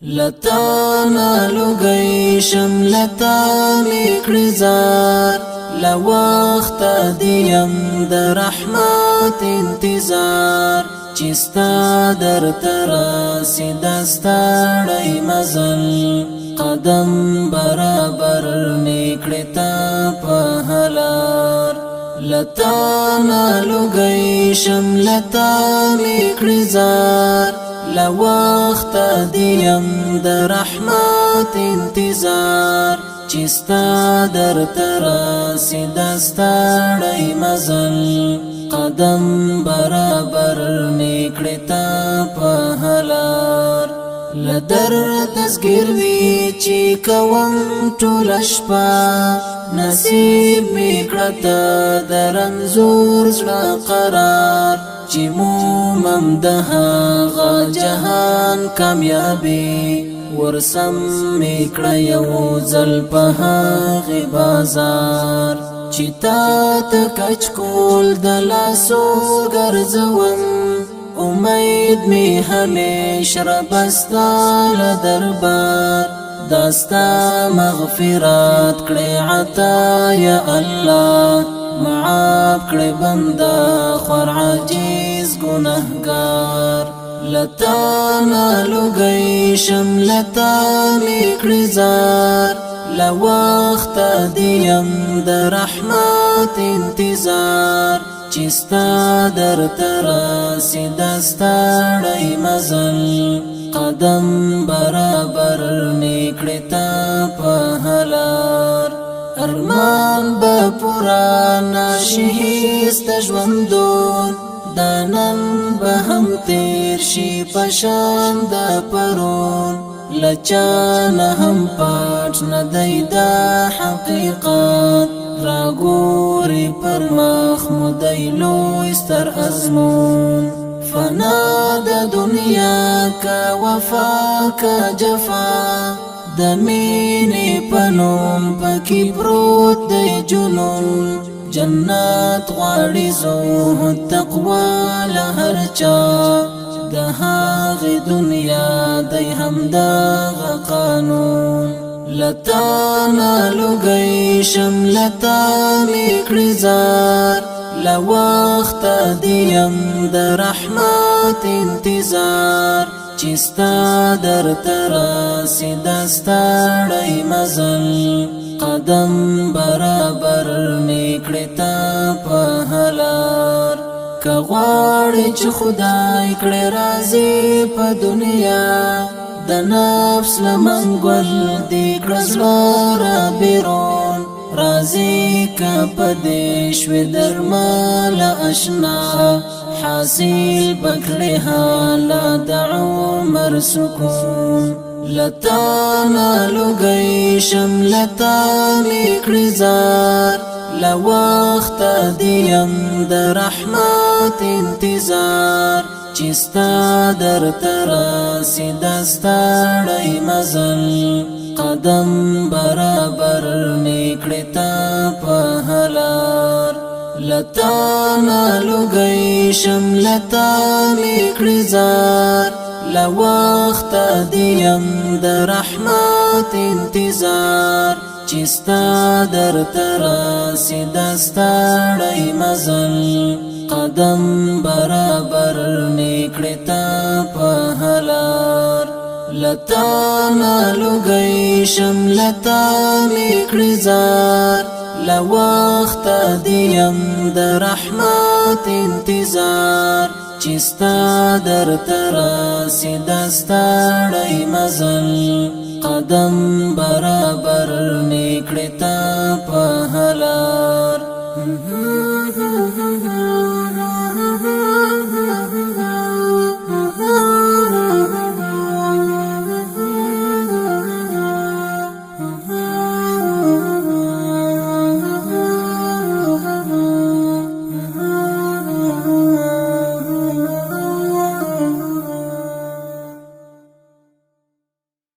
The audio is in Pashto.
لتانا لگئی شملتا میکڑزار لوقت دیم در رحمت انتظار چستا در تراسی دستاڑی مزل قدم برابر میکڑتا پہلار لتانا لگئی شملتا میکڑزار لوقت دیم در رحمت انتظار چستا در تراسی دستاڑی مزل قدم برابر میکڑتا پہلار لدر تذکر وی چی کوم ټول شپه نصیب میکړتا در انزور زړه قرار چی مومم دهغه جهان کامیابی ورسم میکړه یو ځل په هغه بازار چی تا ته کچ کول د لاسو ګرځوم امید می همیش ربستا لدربار داستا مغفرات کړي عطا یا الله معاف کړي بندا خور عاجز گناهگار لتانا لگئی شملتا میکړزار لوقت دیم در رحمت انتظار چستا در تراسی دستاڑی مزل قدم برابر میکڑتا پہلار ارمان با پرانا شہیست ژوندون دانن بهم تیر شی پشان دا پرون لچان هم پاٹ ندی دا حقیقات راگوری پر مخ مدیلو استر ازمون فنا دا دنیا کا وفا کا جفا دمینی پنوم پکی پروت دی جنون جنات غاڑی زوه تقوی لهر چا دهاغ دنیا دی هم داغ قانون لتانا لگئی شملتا میکڑزار لوقت دیم در رحمت انتظار چستا در تراسی دستاڑی مزل قدم برابر میکڑتا پہلار که غواړي چې خدای کړي راضي په دنیا د نفس لمنګل دې کړه زړه را بیرون راضي که په دې شوې درمل اشنا حاصل پکړې حالا د عمر سکون لتانا لگئی شملتا میکړزار لوقت دیم در رحمت انتظار چستا در تراسی دستاڑی مزل قدم برابر میکڑتا پہلار لتانا لگئی شملتا میکڑزار لوقت دیم در رحمت انتظار چستا در تراسی دستاڑی مزل قدم برابر میکڑتا پہلار لتانا لگئی شملتا میکڑزار لوقت دیم در رحمت انتظار چستا در تراسی دستاڑی مزل قدم برابر میکڑتا پہلار